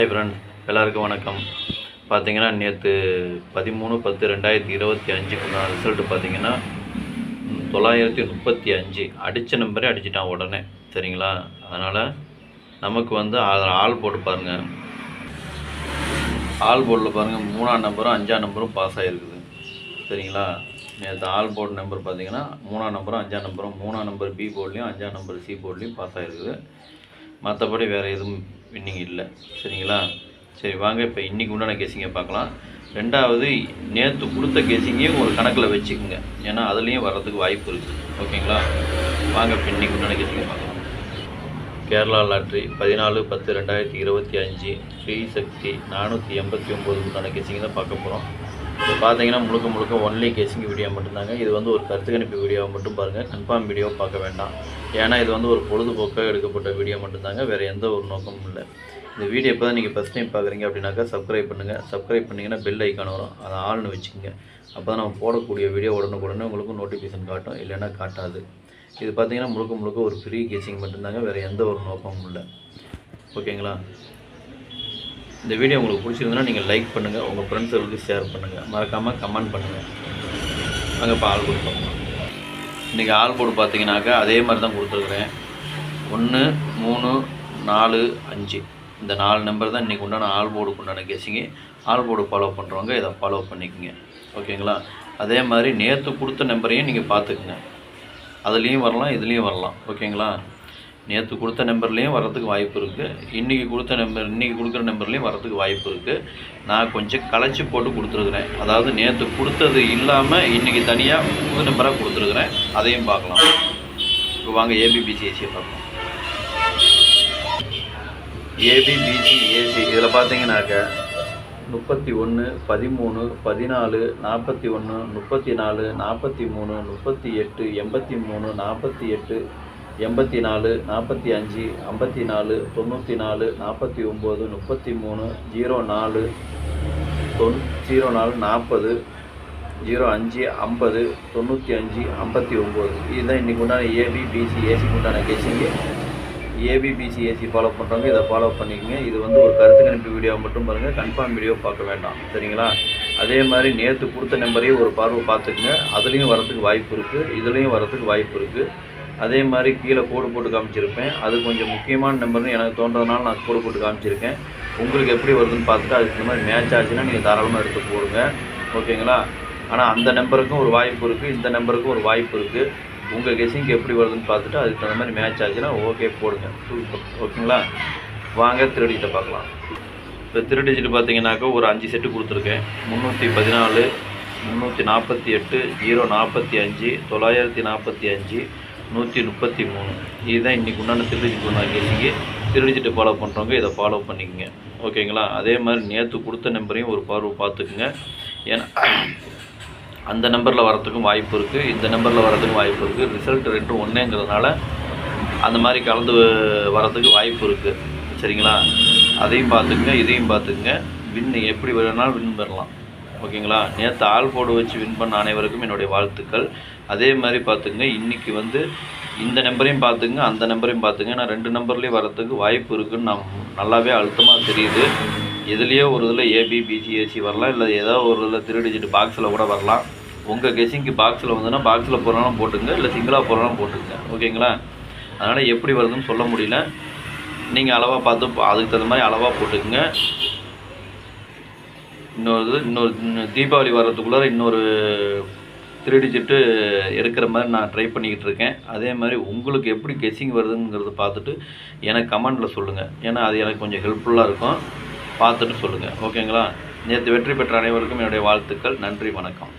Hi friend, எல்லாருக்கும் வணக்கம். பார்த்தீங்கன்னா நேற்று 13/10/2025 ரிசல்ட்டு பார்த்தீங்கன்னா 935 அடித்த நம்பரே அடிச்சிட்டான் உடனே. சரிங்களா? அதனால் நமக்கு வந்து அதில் ஆல் போட்டு பாருங்கள். ஆல் போர்டில் பாருங்கள், 3ஆம் நம்பரும் 5ஆம் நம்பரும் பாஸ் ஆகிருக்குது. சரிங்களா? நேற்று ஆல் போர்டு நம்பர் பார்த்தீங்கன்னா 3ஆம் நம்பரும் 5ஆம் நம்பரும் 3ஆம் நம்பர் பி போர்ட்லேயும் 5ஆம் நம்பர் சி போர்ட்லேயும் பாஸ் ஆகிருக்குது. மற்றபடி வேறு எதுவும் வின்னிங் இல்லை. சரிங்களா? சரி, வாங்க இப்போ இன்றைக்கி உண்டான கேஸிங்கை பார்க்கலாம். ரெண்டாவது, நேற்று கொடுத்த கேஸிங்கையும் ஒரு கணக்கில் வச்சுக்கோங்க, ஏன்னா அதுலேயும் வர்றதுக்கு வாய்ப்பு இருக்குது. ஓகேங்களா? வாங்க இப்போ இன்றைக்கி உண்டான கேஸிங்கை பார்க்கலாம். கேரளா லாட்ரி 14/10/2025 ஸ்ரீ சக்தி 489 உண்டான கேஸிங் தான் பார்க்க போகிறோம். இப்போ பார்த்தீங்கன்னா முழுக்க ஒன்லி கேஸிங் வீடியோ மட்டும்தாங்க. இது வந்து ஒரு கருத்து கணிப்பு வீடியோவை மட்டும் பாருங்கள், கன்ஃபார்ம் வீடியோ பார்க்க வேண்டாம். ஏன்னா இது வந்து ஒரு பொழுதுபோக்காக எடுக்கப்பட்ட வீடியோ மட்டும்தாங்க, வேறு எந்த ஒரு நோக்கமும் இல்லை. இந்த வீடியோ இப்போ தான் நீங்கள் ஃபஸ்ட் டைம் பார்க்குறீங்க அப்படின்னாக்கா சப்ஸ்கிரைப் பண்ணுங்கள். சப்ஸ்கிரைப் பண்ணிங்கன்னா பெல் ஐக்கான் வரும், அதை ஆள்னு வச்சுக்கோங்க. அப்போ தான் நம்ம போடக்கூடிய வீடியோ உடனுக்குடனே உங்களுக்கும் நோட்டிஃபிகேஷன் காட்டும், இல்லைன்னா காட்டாது. இது பார்த்தீங்கன்னா முழுக்க ஒரு ஃப்ரீ கேஸிங் மட்டும்தாங்க, வேறு எந்த ஒரு நோக்கமும் இல்லை. ஓகேங்களா? இந்த வீடியோ உங்களுக்கு பிடிச்சிருந்ததுன்னா நீங்கள் லைக் பண்ணுங்கள், உங்கள் ஃப்ரெண்ட்ஸுகளுக்கு ஷேர் பண்ணுங்கள், மறக்காமல் கமெண்ட் பண்ணுங்கள். அங்கே இப்போ ஆல் போர்டு பார்க்கலாம். இன்றைக்கி ஆல் போர்டு பார்த்தீங்கன்னாக்கா அதே மாதிரி தான் கொடுத்துருக்குறேன். 1 3 4 5 இந்த 4 நம்பர் தான் இன்றைக்கி உண்டான ஆல் போர்டுக்கு உண்டான கேஸிங்கு. ஆல் போர்டு ஃபாலோ பண்ணுறவங்க இதை ஃபாலோ பண்ணிக்கோங்க. ஓகேங்களா? அதே மாதிரி நேற்று கொடுத்த நம்பரையும் நீங்கள் பார்த்துக்குங்க, அதுலேயும் வரலாம், இதுலேயும் வரலாம். ஓகேங்களா? நேற்று கொடுத்த நம்பர்லேயும் வரத்துக்கு வாய்ப்பு இருக்குது, இன்றைக்கி கொடுக்குற நம்பர்லேயும் வரத்துக்கு வாய்ப்பு இருக்குது. நான் கொஞ்சம் கலைச்சி போட்டு கொடுத்துருக்குறேன். அதாவது நேற்று கொடுத்தது இல்லாமல் இன்றைக்கி தனியாக புது நம்பராக கொடுத்துருக்குறேன், அதையும் பார்க்கலாம். இப்போ வாங்க ஏபிபிசிஏசியை பார்க்கலாம். ஏபிபிசிஏசி இதில் பார்த்தீங்கன்னாக்க 31 13 14 41 34 43 38 83 48 84 45 54 94 49 33 04 04 40 05 50 95 59 இதுதான் இன்றைக்கி உண்டான ஏபிபிசிஏசிக்கு உண்டான கேஸிங்கு. ஏபிபிசிஏசி ஃபாலோ பண்ணுறவங்க இதை ஃபாலோ பண்ணிக்கோங்க. இது வந்து ஒரு கருத்து கணிப்பு வீடியோவை மட்டும் பாருங்கள், கன்ஃபார்ம் வீடியோ பார்க்க வேண்டாம். சரிங்களா? அதே மாதிரி நேற்று கொடுத்த நம்பரையும் ஒரு பார்வை பார்த்துக்குங்க, அதுலேயும் வரத்துக்கு வாய்ப்பு இருக்குது, இதுலேயும் வரத்துக்கு வாய்ப்பு இருக்குது. அதே மாதிரி கீழே கோடு போட்டு காமிச்சிருப்பேன், அது கொஞ்சம் முக்கியமான நம்பர்னு எனக்கு தோன்றதுனால நான் கோடு போட்டு காமிச்சிருக்கேன். உங்களுக்கு எப்படி வருதுன்னு பார்த்துட்டு அதுக்கு இந்த மாதிரி மேட்ச் ஆச்சுன்னா நீங்கள் தாராளமாக எடுத்து போடுங்க. ஓகேங்களா? ஆனால் அந்த நம்பருக்கும் ஒரு வாய்ப்பு இருக்குது, இந்த நம்பருக்கும் ஒரு வாய்ப்பு இருக்குது. உங்கள் கெஸிங்க்கு எப்படி வருதுன்னு பார்த்துட்டு அதுக்கு தகுந்த மாதிரி மேட்ச் ஆச்சுன்னா ஓகே போடுங்க. ஓகேங்களா? வாங்க திருடிகிட்ட பார்க்கலாம். இப்போ திருடிச்சிட்டு பார்த்தீங்கன்னாக்கா ஒரு 5 செட்டு கொடுத்துருக்கேன். 314 348 045 945 133 இதுதான் இன்றைக்கி உண்டான திருடிச்சிட்டு உண்டான கேஸிங்கு. திருடிச்சிட்டு ஃபாலோ பண்ணுறவங்க இதை ஃபாலோ பண்ணிக்கோங்க. ஓகேங்களா? அதே மாதிரி நேற்று கொடுத்த நம்பரையும் ஒரு பார்வை பார்த்துக்குங்க, ஏன்னா அந்த நம்பரில் வரத்துக்கும் வாய்ப்பு இருக்குது, இந்த நம்பரில் வரத்துக்கும் வாய்ப்பு இருக்குது. ரிசல்ட் 2 ஒன்றேங்கிறதுனால அந்த மாதிரி கலந்து வரத்துக்கு வாய்ப்பு இருக்குது. சரிங்களா? அதையும் பார்த்துக்குங்க, இதையும் பார்த்துக்குங்க. வின் எப்படி வேணாலும் வின் பெறலாம். ஓகேங்களா? நேற்று ஆல் போர்டு வச்சு வின் பண்ண அனைவருக்கும் என்னுடைய வாழ்த்துக்கள். அதே மாதிரி பார்த்துங்க, இன்றைக்கி வந்து இந்த நம்பரையும் பார்த்துங்க, அந்த நம்பரையும் பார்த்துங்க. நான் 2 நம்பர்லேயும் வரத்துக்கு வாய்ப்பு இருக்குதுன்னு நான் நல்லாவே அழுத்தமாக தெரியுது. எதுலேயோ ஒரு இதில் ஏபிபிசிஏசி வரலாம், இல்லை ஏதோ ஒரு இதில் 3 டிஜிட் பாக்ஸில் கூட வரலாம். உங்கள் கெஸிங்க்கு பாக்ஸில் வந்துன்னா பாக்ஸில் போகிறாலும் போட்டுங்க, இல்லை சிங்கிளாக போகிறாலும் போட்டுங்க. ஓகேங்களா? அதனால் எப்படி வருதுன்னு சொல்ல முடியல, நீங்கள் அளவாக பார்த்து அதுக்கு தகுந்த மாதிரி அளவாக போட்டுக்குங்க. இன்னொரு தீபாவளி வர்றதுக்குள்ளே இன்னொரு 3 டிஜிட்டு எடுக்கிற மாதிரி நான் ட்ரை பண்ணிக்கிட்டு இருக்கேன். அதே மாதிரி உங்களுக்கு எப்படி கெஸிங் வருதுங்கிறத பார்த்துட்டு எனக்கு கமெண்டில் சொல்லுங்கள், ஏன்னா அது எனக்கு கொஞ்சம் ஹெல்ப்ஃபுல்லாக இருக்கும். பார்த்துட்டு சொல்லுங்கள். ஓகேங்களா? நேற்று வெற்றி பெற்ற அனைவருக்கும் என்னுடைய வாழ்த்துக்கள். நன்றி, வணக்கம்.